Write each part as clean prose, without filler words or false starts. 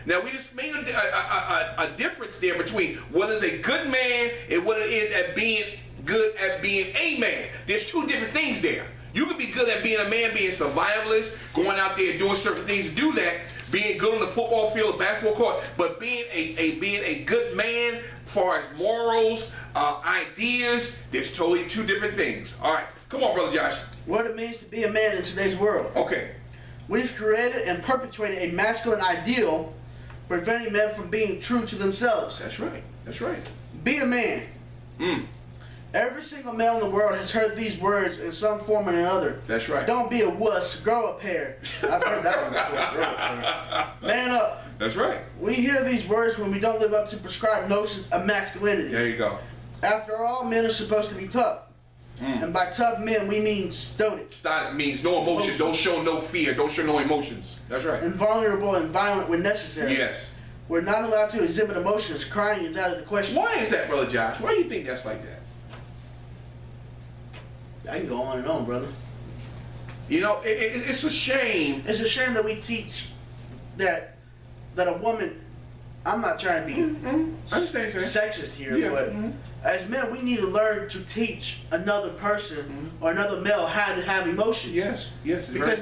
Now we just made a difference there between what is a good man and what it is at being good at being a man. There's two different things there. You can be good at being a man, being survivalist, going out there doing certain things to do that, being good on the football field, the basketball court, but being a good man as far as morals, ideas, there's totally two different things. All right, come on, Brother Josh. What it means to be a man in today's world. Okay. We've created and perpetuated a masculine ideal, preventing men from being true to themselves. That's right. That's right. Be a man. Every single male in the world has heard these words in some form or another. That's right. Don't be a wuss, grow a pair. I've heard that one before. Grow a pair. Man up. That's right. We hear these words when we don't live up to prescribed notions of masculinity. There you go. After all, men are supposed to be tough. And by tough men, we mean stoic. Stoic means no emotions. Don't show no fear. Don't show no emotions. That's right. Invulnerable and violent when necessary. Yes. We're not allowed to exhibit emotions. Crying is out of the question. Why is that, Brother Josh? Why do you think that's like that? I can go on and on, brother. You know, it's a shame. It's a shame that we teach that a woman. I'm not trying to be sexist here, but as men, we need to learn to teach another person or another male how to have emotions. Yes, yes. Because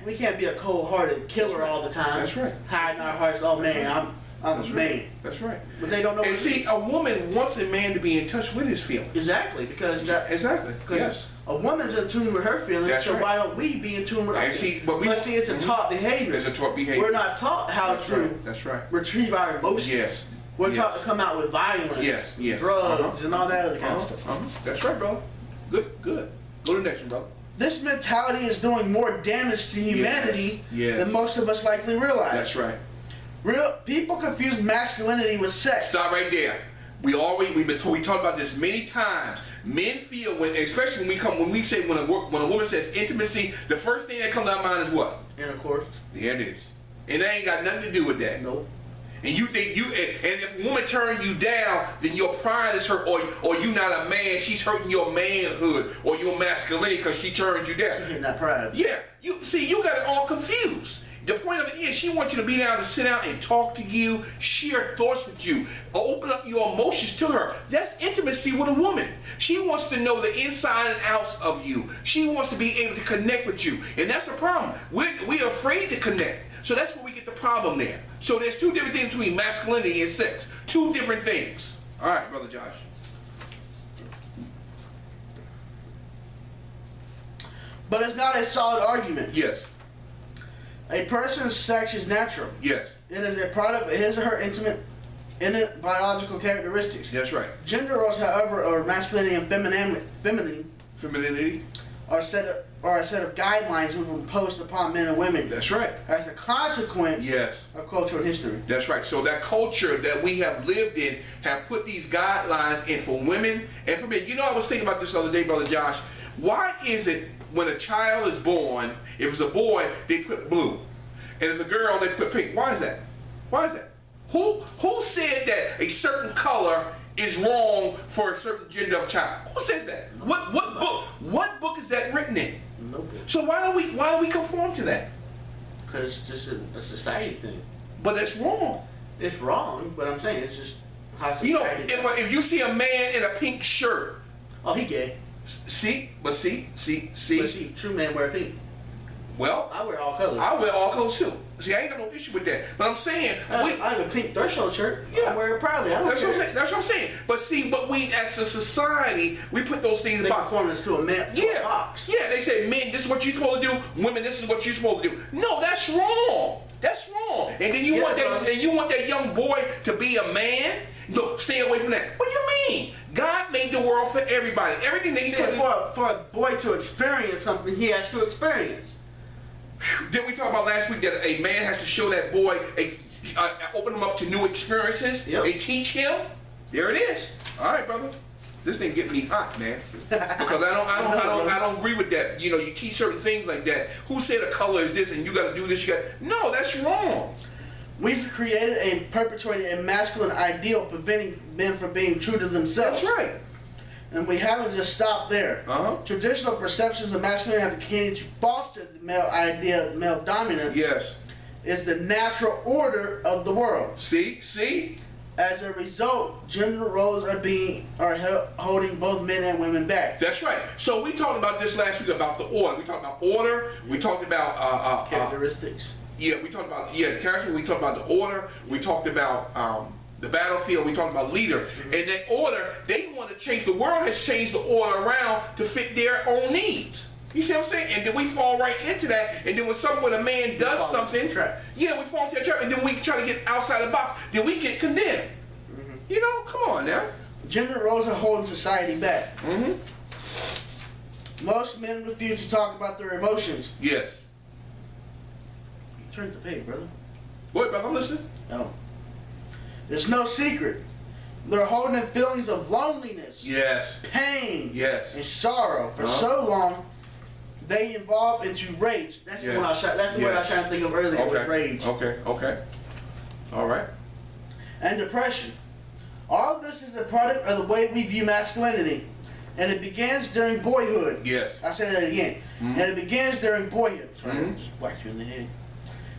we can't be a cold-hearted killer all the time. That's right. Hiding our hearts. Oh man, I'm a man. That's right. But they don't know. And see, a woman wants a man to be in touch with his feelings. Exactly, because Yes. A woman's in tune with her feelings, That's so right. why don't we be in tune with our feelings? See, it's a taught behavior. It's a taught behavior. We're not taught how That's to right. retrieve our emotions. Yes. We're taught to come out with violence, drugs, and all that other kind of stuff. That's right, brother. Good. Go to the next one, brother. This mentality is doing more damage to humanity than most of us likely realize. That's right. People confuse masculinity with sex. Stop right there. We talked about this many times. Men feel especially when a woman says intimacy, the first thing that comes to our mind is what? Intercourse. There it is. And that ain't got nothing to do with that. Nope. And you think and if a woman turns you down, then your pride is hurt, or you not a man. She's hurting your manhood or your masculinity because she turns you down. She's getting that pride. Yeah. You got it all confused. The point of it is she wants you to be down to sit down and talk to you, share thoughts with you, open up your emotions to her. That's intimacy with a woman. She wants to know the inside and outs of you. She wants to be able to connect with you. And that's the problem. We're afraid to connect. So that's where we get the problem there. So there's two different things between masculinity and sex. Two different things. All right, Brother Josh. But it's not a solid argument. Yes. A person's sex is natural. Yes. It is a product of his or her innate biological characteristics. That's right. Gender roles, however, or masculinity and Femininity are a set of guidelines we've imposed upon men and women. That's right. As a consequence of culture and history. That's right. So that culture that we have lived in have put these guidelines in for women and for men. You know, I was thinking about this the other day, Brother Josh. Why is it when a child is born, if it's a boy, they put blue, and if it's a girl, they put pink? Why is that? Why is that? Who said that a certain color is wrong for a certain gender of child? Who says that? What book is that written in? No book. So why do we conform to that? Because it's just a society thing. But it's wrong. It's wrong, but I'm saying it's just how society. You know, if you see a man in a pink shirt, oh, he gay. See. But see, true men wear pink. Well, I wear all colors. I wear all colors too. See, I ain't got no issue with that. But I'm saying I have a pink threshold shirt. Yeah, I wear it proudly. That's what I'm saying. But see, we as a society, we put those things in box. Conform to a man. Yeah, a box. Yeah. They say, men, this is what you're supposed to do. Women, this is what you're supposed to do. No, that's wrong. That's wrong. And then you want that young boy to be a man. No, stay away from that. What do you mean? God made the world for everybody. Everything that He put for a boy to experience something, he has to experience. Did we talk about last week that a man has to show that boy, open him up to new experiences and teach him? There it is. All right, brother. This thing getting me hot, man. Because I don't agree with that. You know, you teach certain things like that. Who said a color is this and you got to do this? No, that's wrong. We've created and perpetuated a masculine ideal, preventing men from being true to themselves. That's right. And we haven't just stopped there. Traditional perceptions of masculinity have continued to foster the male idea of male dominance. Yes. is the natural order of the world. See? As a result, gender roles are holding both men and women back. That's right. So we talked about this last week about the order. We talked about order. We talked about characteristics. We talked about the character. We talked about the order. We talked about the battlefield. We talked about leader. And that order, they want to change. The world has changed the order around to fit their own needs. You see what I'm saying? And then we fall right into that. And then when a man does something, we fall into that trap. And then we try to get outside the box. Then we get condemned. You know, come on now. Gender roles are holding society back. Most men refuse to talk about their emotions. Yes. You turned the page, brother. What, brother? I'm listening. No. There's no secret. They're holding in feelings of loneliness. Yes. Pain. Yes. And sorrow for so long. They evolve into rage. That's the one I was trying to think of earlier. Okay. Was rage. Okay. All right. And depression. All of this is a product of the way we view masculinity, and it begins during boyhood. Yes. I say that again. And it begins during boyhood. Sorry, just whacked you in the head.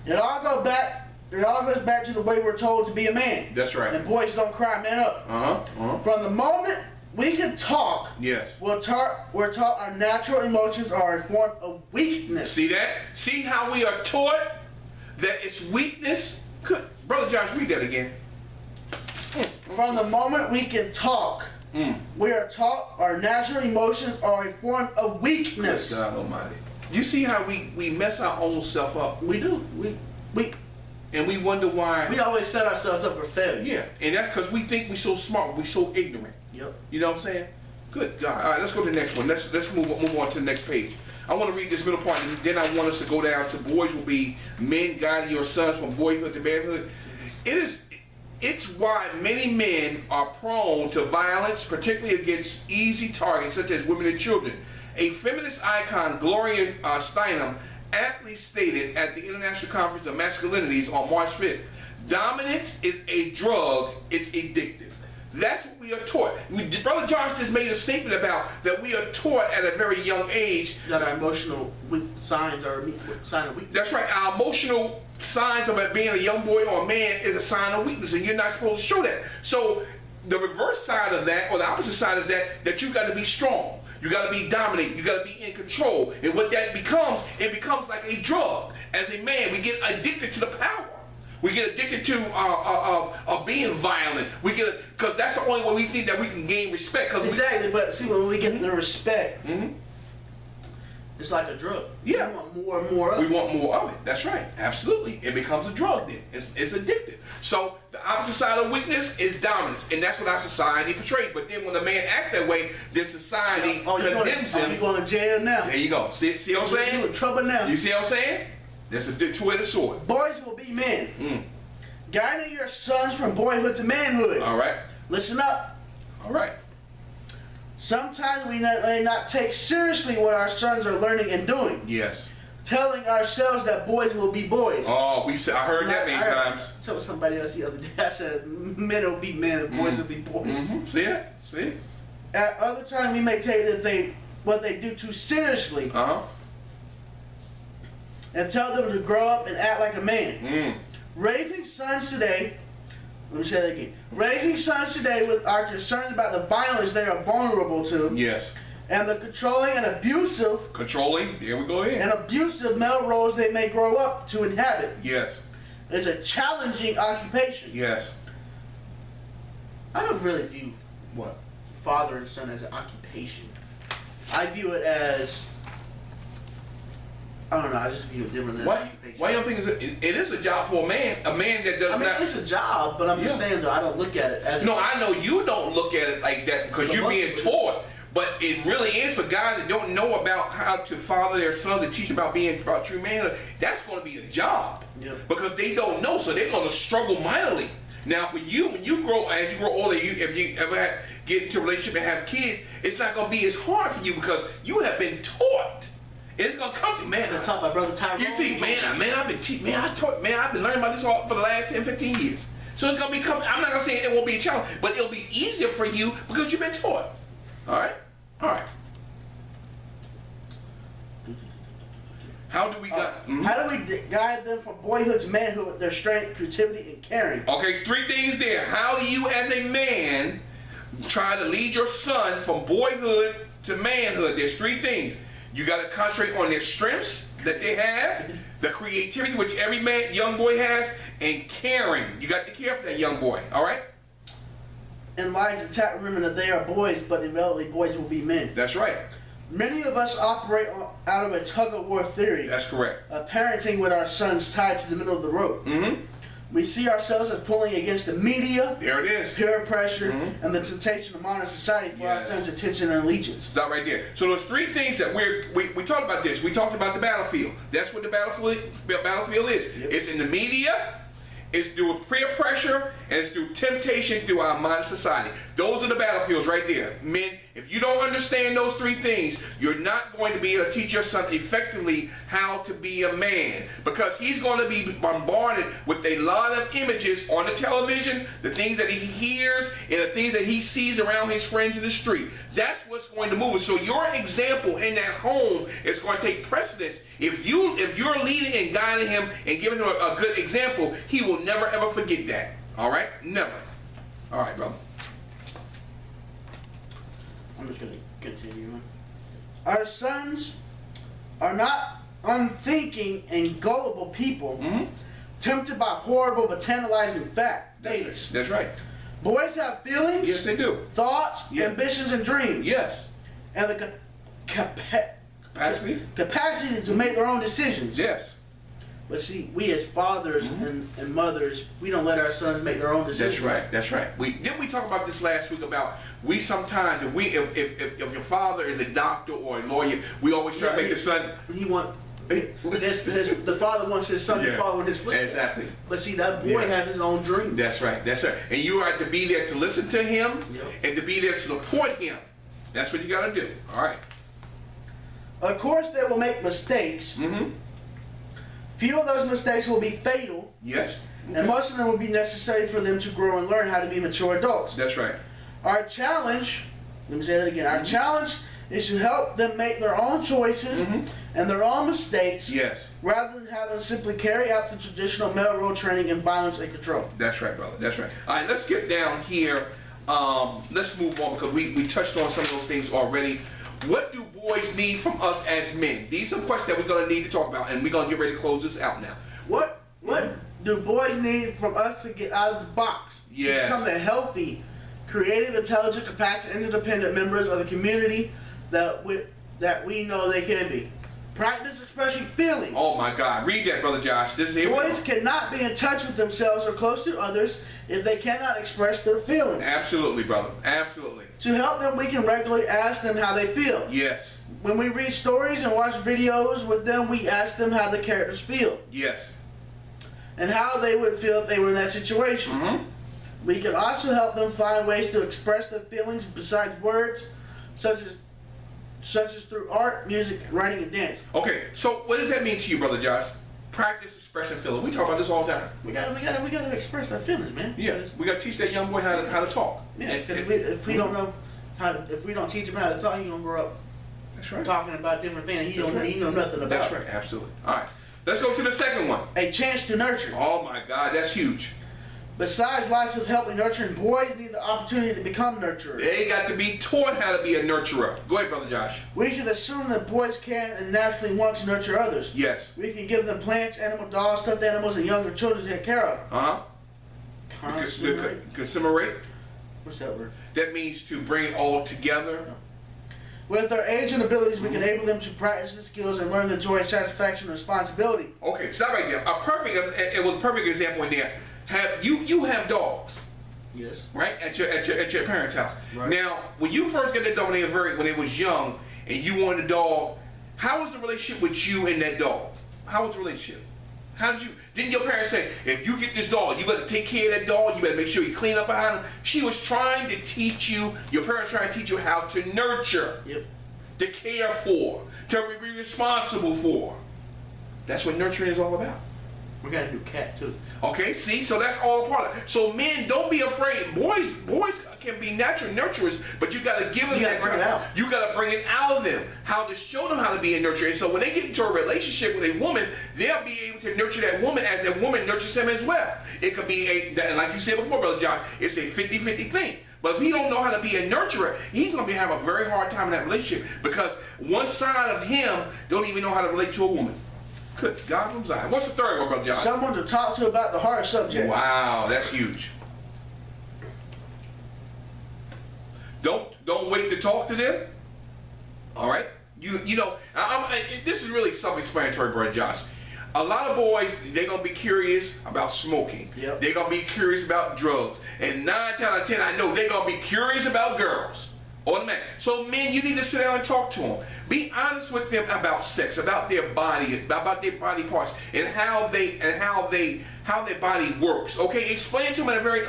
It all goes back to the way we're told to be a man. That's right. And boys don't cry, man up. From the moment we can talk, we're taught our natural emotions are a form of weakness. See that? See how we are taught that it's weakness? Brother Josh, read that again. From the moment we can talk, we are taught our natural emotions are a form of weakness. God Almighty. You see how we mess our own self up? We do. And we wonder why. We always set ourselves up for failure. Yeah, and that's because we think we're so smart, we're so ignorant. Yep. You know what I'm saying? Good God. All right, let's go to the next one. Let's move on to the next page. I want to read this middle part, and then I want us to go down to boys will be men guiding your sons from boyhood to manhood. It's why many men are prone to violence, particularly against easy targets such as women and children. A feminist icon, Gloria Steinem, aptly stated at the International Conference of Masculinities on March 5th, dominance is a drug, it's addictive. That's what we are taught. Brother Josh just made a statement about that we are taught at a very young age. That our emotional signs are a sign of weakness. That's right. Our emotional signs of it being a young boy or a man is a sign of weakness, and you're not supposed to show that. So the reverse side of that, or the opposite side, is that you got to be strong. You got to be dominant. You got to be in control. And what that becomes, it becomes like a drug. As a man, we get addicted to the power. We get addicted to being violent. We get because that's the only way we think that we can gain respect. Exactly, but see, when we get the respect, it's like a drug. Yeah, we want more and more of it. We want more of it. That's right. Absolutely, it becomes a drug. Then it's addictive. So the opposite side of weakness is dominance, and that's what our society portrays. But then when a man acts that way, then society condemns him. You're going to jail now. There you go. See what I'm saying? You're in trouble now. You see what I'm saying? That's a two-edged sword. Boys will be men. Guiding your sons from boyhood to manhood. All right. Listen up. All right. Sometimes we may not take seriously what our sons are learning and doing. Yes. Telling ourselves that boys will be boys. Oh, I heard that many times. I told somebody else the other day, I said, men will be men and boys will be boys. See it? See? At other times, we may take what they do too seriously. And tell them to grow up and act like a man. Raising sons today, let me say that again. Raising sons today are concerned about the violence they are vulnerable to. Yes. And the controlling and abusive. There we go again. And abusive male roles they may grow up to inhabit. Yes. It's a challenging occupation. Yes. I don't really view what father and son as an occupation. I view it as, I don't know, I just view it differently. Why you don't think it is a job for a man? A man that does not. It's a job, but I'm just saying though, I don't look at it as. No, I know you don't look at it like that because you're being taught. But it really is for guys that don't know about how to father their sons and teach about true manhood. That's going to be a job because they don't know, so they're going to struggle mightily. Now, for you, when you grow, as you grow older, if you ever get into a relationship and have kids, it's not going to be as hard for you because you have been taught. It's gonna come to man. I'm talking about Brother Tyrone. You see, I've been learning about this all for the last 10, 15 years. So it's gonna become. I'm not gonna say it won't be a challenge, but it'll be easier for you because you've been taught. All right. How do we guide? How do we guide them from boyhood to manhood with their strength, creativity, and caring? Okay, 3 things there. How do you, as a man, try to lead your son from boyhood to manhood? There's 3 things. You got to concentrate on their strengths that they have, the creativity which every young boy has, and caring. You got to care for that young boy. All right. In lives attack, remember that they are boys, but in reality, boys will be men. That's right. Many of us operate out of a tug-of-war theory. That's correct. Parenting with our sons tied to the middle of the rope. Mm-hmm. We see ourselves as pulling against the media, there it is, peer pressure, and the temptation of modern society for our sons' attention and allegiance. Stop right there. So there's 3 things that we talked about this. We talked about the battlefield. That's what the battlefield is. Yep. It's in the media. It's through peer pressure, and it's through temptation through our modern society. Those are the battlefields right there. Men, if you don't understand those 3 things, you're not going to be able to teach your son effectively how to be a man, because he's going to be bombarded with a lot of images on the television, the things that he hears, and the things that he sees around his friends in the street. That's what's going to move. So your example in that home is going to take precedence. If you're leading and guiding him and giving him a good example, he will never ever forget that. All right? Never. All right, brother. I'm just going to continue. Our sons are not unthinking and gullible people, tempted by horrible but tantalizing fates. That's right. Boys have feelings. Yes, they do. Thoughts, ambitions, and dreams. Yes. And the capacity to make their own decisions. Yes. But see, we as fathers and mothers, we don't let our sons make their own decisions. That's right. Didn't we talk about this last week about we sometimes if your father is a doctor or a lawyer, we always try to make the son. The father wants his son to follow in his footsteps. Exactly. But see, that boy has his own dream. That's right. And you are to be there to listen to him and to be there to support him. That's what you got to do. All right. Of course, they will make mistakes. Few of those mistakes will be fatal. Yes. And most of them will be necessary for them to grow and learn how to be mature adults. That's right. Our challenge, let me say that again, our challenge is to help them make their own choices and their own mistakes. Yes. Rather than have them simply carry out the traditional male role training in violence and control. That's right, brother. That's right. All right, let's get down here. Let's move on because we touched on some of those things already. What do boys need from us as men? These are questions that we're going to need to talk about, and we're going to get ready to close this out now. What do boys need from us to get out of the box? Yes. To become a healthy, creative, intelligent, compassionate, interdependent members of the community that we know they can be. Practice expressing feelings. Oh my God. Read that, Brother Josh. Boys cannot be in touch with themselves or close to others if they cannot express their feelings. Absolutely, brother. Absolutely. To help them, we can regularly ask them how they feel. Yes. When we read stories and watch videos with them, we ask them how the characters feel. Yes. And how they would feel if they were in that situation. We can also help them find ways to express their feelings besides words, such as through art, music, writing, and dance. Okay, so what does that mean to you, Brother Josh? Practice expressing feelings. We talk about this all the time. We gotta express our feelings, man. Yeah, we gotta teach that young boy how to talk. Yeah, because if we don't know if we don't teach him how to talk, he's gonna grow up. That's right. Talking about different things he know nothing about. That's right. Absolutely. All right, let's go to the second one. A chance to nurture. Oh my God, that's huge. Besides lots of helping nurturing, boys need the opportunity to become nurturers. They got to be taught how to be a nurturer. Go ahead, Brother Josh. We should assume that boys can and naturally want to nurture others. Yes. We can give them plants, animals, dolls, stuffed animals, and younger children to take care of. Consummate? What's that word? That means to bring it all together. With their age and abilities, we can enable them to practice the skills and learn the joy, satisfaction, and responsibility. Okay, stop right there. It was a perfect example in there. You have dogs? Yes. Right at your parents' house. Right. Now, when you first got that dog when they was young, and you wanted a dog, how was the relationship with you and that dog? How was the relationship? Didn't your parents say, if you get this dog, you got to take care of that dog, you better make sure you clean up behind him? She was trying to teach you, your parents trying to teach you how to nurture, to care for, to be responsible for. That's what nurturing is all about. We gotta do cat too. Okay, see, so that's all part of it. So men, don't be afraid. Boys can be natural nurturers, but you gotta give them that time. You gotta bring it out of them. How to show them how to be a nurturer. And so when they get into a relationship with a woman, they'll be able to nurture that woman as that woman nurtures them as well. It could be and like you said before, Brother Josh, it's a 50-50 thing. But if he don't know how to be a nurturer, he's going to have a very hard time in that relationship because one side of him don't even know how to relate to a woman. Good God from Zion. What's the third one, Brother John? Someone to talk to about the hard subject. Wow, that's huge. Don't wait to talk to them. All right? You know, this is really self-explanatory, Brother Josh. A lot of boys, they're going to be curious about smoking. Yep. They're going to be curious about drugs. And 9 times out of 10, I know they're going to be curious about girls. Automatic. So men, you need to sit down and talk to them. Be honest with them about sex, about their body, about their body parts, and how their body works. Okay, explain to them at a very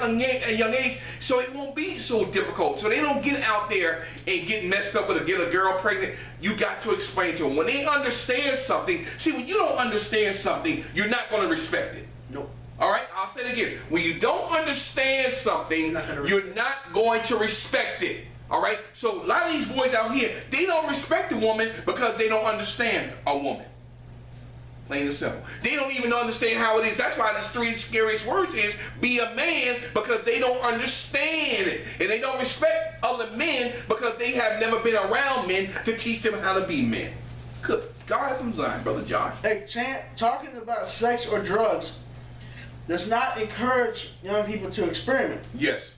young age, so it won't be so difficult. So they don't get out there and get messed up with get a girl pregnant. You got to explain to them when they understand something. See, when you don't understand something, you're not going to respect it. Nope. All right, I'll say it again. When you don't understand something, you're not going to respect it. All right, so a lot of these boys out here, they don't respect a woman because they don't understand a woman. Plain and simple. They don't even understand how it is. That's why the 3 scariest words is be a man, because they don't understand it. And they don't respect other men because they have never been around men to teach them how to be men. Good God from Zion, Brother Josh. Hey, Chant, talking about sex or drugs does not encourage young people to experiment. Yes.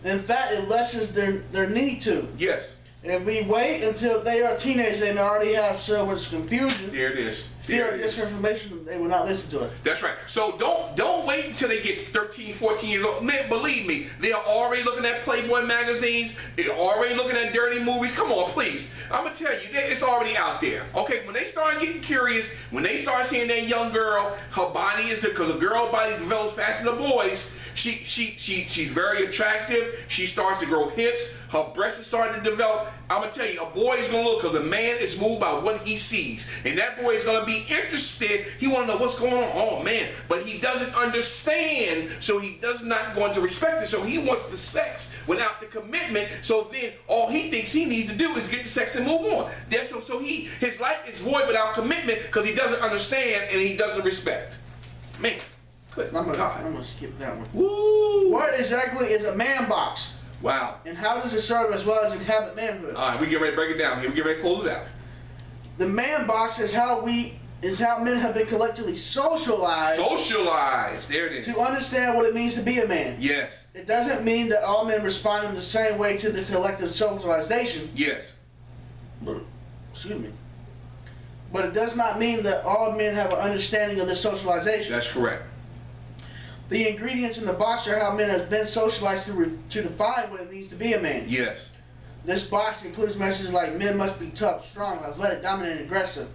In fact, it lessens their need to. Yes. If we wait until they are teenagers, they may already have so much confusion. There it is. Fear of disinformation, they will not listen to it. That's right. So don't wait until they get 13, 14 years old. Man, believe me, they are already looking at Playboy magazines. They're already looking at dirty movies. Come on, please. I'm going to tell you, it's already out there. Okay, when they start getting curious, when they start seeing that young girl, her body is, because a girl body develops faster than a boy's. She's very attractive. She starts to grow hips. Her breasts are starting to develop. I'm going to tell you, a boy is going to look, because a man is moved by what he sees. And that boy is going to be interested. He want to know what's going on. Oh, man. But he doesn't understand, so he does not going to respect it. So he wants the sex without the commitment. So then all he thinks he needs to do is get the sex and move on. So his life is void without commitment because he doesn't understand and he doesn't respect. Man. I'm gonna skip that one. Woo! What exactly is a man box? Wow. And how does it serve as well as inhabit manhood? All right, we get ready to break it down here. We get ready to close it out. The man box is how men have been collectively socialized. Socialized. There it is. To understand what it means to be a man. Yes. It doesn't mean that all men respond in the same way to the collective socialization. Yes. Excuse me. But it does not mean that all men have an understanding of this socialization. That's correct. The ingredients in the box are how men have been socialized to define what it means to be a man. Yes. This box includes messages like men must be tough, strong, athletic, dominant, and aggressive,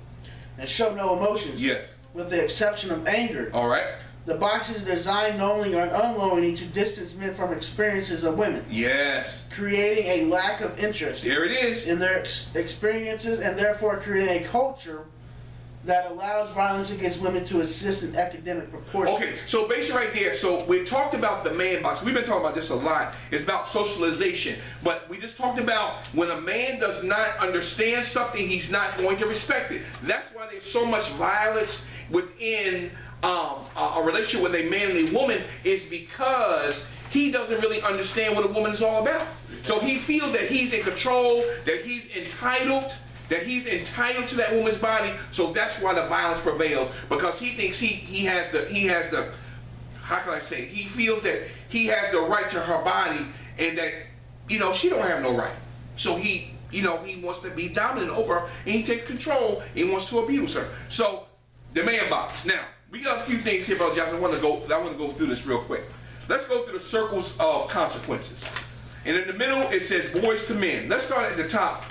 and show no emotions. Yes. With the exception of anger. All right. The box is designed knowingly or unknowingly to distance men from experiences of women. Yes. Creating a lack of interest. There it is. In their experiences, and therefore creating a culture that allows violence against women to assist in academic proportion. Okay, so basically right there, so we talked about the man box. We've been talking about this a lot. It's about socialization. But we just talked about when a man does not understand something, he's not going to respect it. That's why there's so much violence within a relationship with a man and a woman, is because he doesn't really understand what a woman is all about. So he feels that he's in control, that he's entitled to that woman's body. So that's why the violence prevails, because he thinks he has the how can I say it? He feels that he has the right to her body, and that she don't have no right. So he wants to be dominant over her, and he takes control. He wants to abuse her. So the man box. Now we got a few things here, Brother Johnson. I want to go through this real quick. Let's go through the circles of consequences. And in the middle it says boys to men. Let's start at the top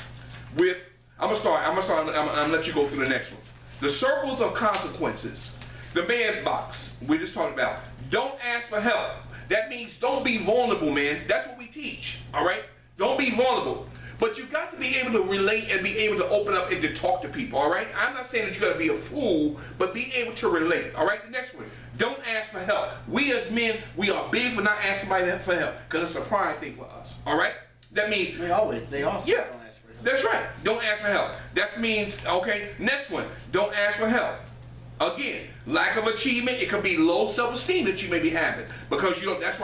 with. I'm gonna let you go through the next one. The circles of consequences. The man box we just talked about. Don't ask for help. That means don't be vulnerable, man. That's what we teach. All right? Don't be vulnerable. But you got to be able to relate and be able to open up and to talk to people, all right? I'm not saying that you got to be a fool, but be able to relate, all right? The next one, don't ask for help. We as men, we are big for not asking somebody for help because it's a pride thing for us, all right? That means... They also yeah, don't ask for help. That's right. Don't ask for help. That means, okay, next one, don't ask for help. Again, lack of achievement, it could be low self-esteem that you may be having because you don't, that's why